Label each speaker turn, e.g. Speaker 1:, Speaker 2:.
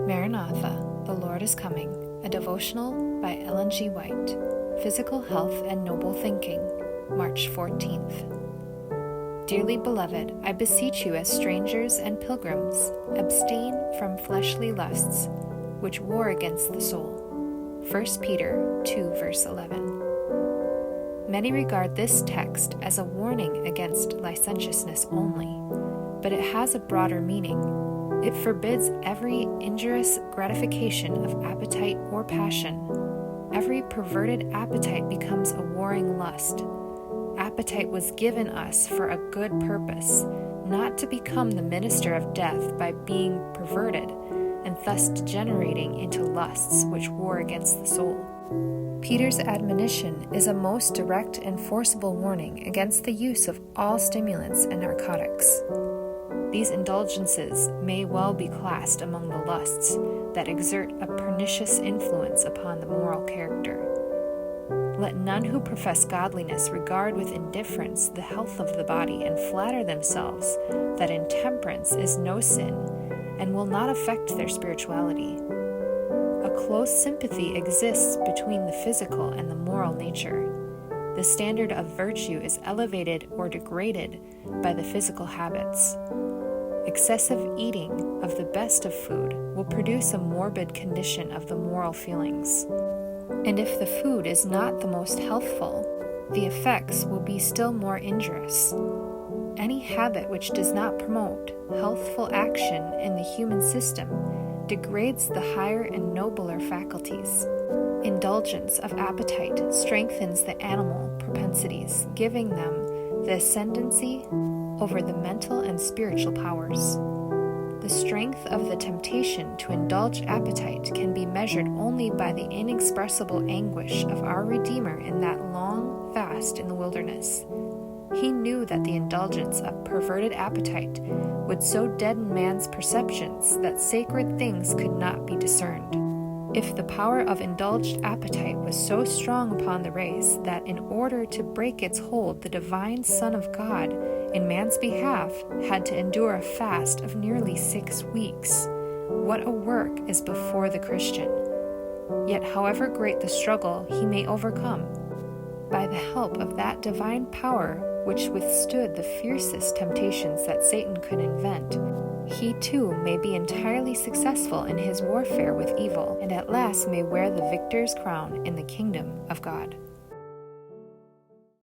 Speaker 1: Maranatha, The Lord is Coming, a devotional by Ellen G. White. Physical Health and Noble Thinking, March 14th. Dearly beloved, I beseech you as strangers and pilgrims, abstain from fleshly lusts, which war against the soul. 1 Peter 2 verse 11. Many regard this text as a warning against licentiousness only, but it has a broader meaning. It forbids every injurious gratification of appetite or passion. Every perverted appetite becomes a warring lust. Appetite was given us for a good purpose, not to become the minister of death by being perverted, and thus degenerating into lusts which war against the soul. Peter's admonition is a most direct and forcible warning against the use of all stimulants and narcotics. These indulgences may well be classed among the lusts that exert a pernicious influence upon the moral character. Let none who profess godliness regard with indifference the health of the body and flatter themselves that intemperance is no sin and will not affect their spirituality. A close sympathy exists between the physical and the moral nature. The standard of virtue is elevated or degraded by the physical habits. Excessive eating of the best of food will produce a morbid condition of the moral feelings. And if the food is not the most healthful, the effects will be still more injurious. Any habit which does not promote healthful action in the human system degrades the higher and nobler faculties. Indulgence of appetite strengthens the animal propensities, giving them the ascendancy over the mental and spiritual powers. The strength of the temptation to indulge appetite can be measured only by the inexpressible anguish of our Redeemer in that long fast in the wilderness. He knew that the indulgence of perverted appetite would so deaden man's perceptions that sacred things could not be discerned. If the power of indulged appetite was so strong upon the race that in order to break its hold the divine Son of God in man's behalf had to endure a fast of nearly 6 weeks, what a work is before the Christian. Yet however great the struggle, he may overcome. By the help of that divine power which withstood the fiercest temptations that Satan could invent, he too may be entirely successful in his warfare with evil, and at last may wear the victor's crown in the kingdom of God.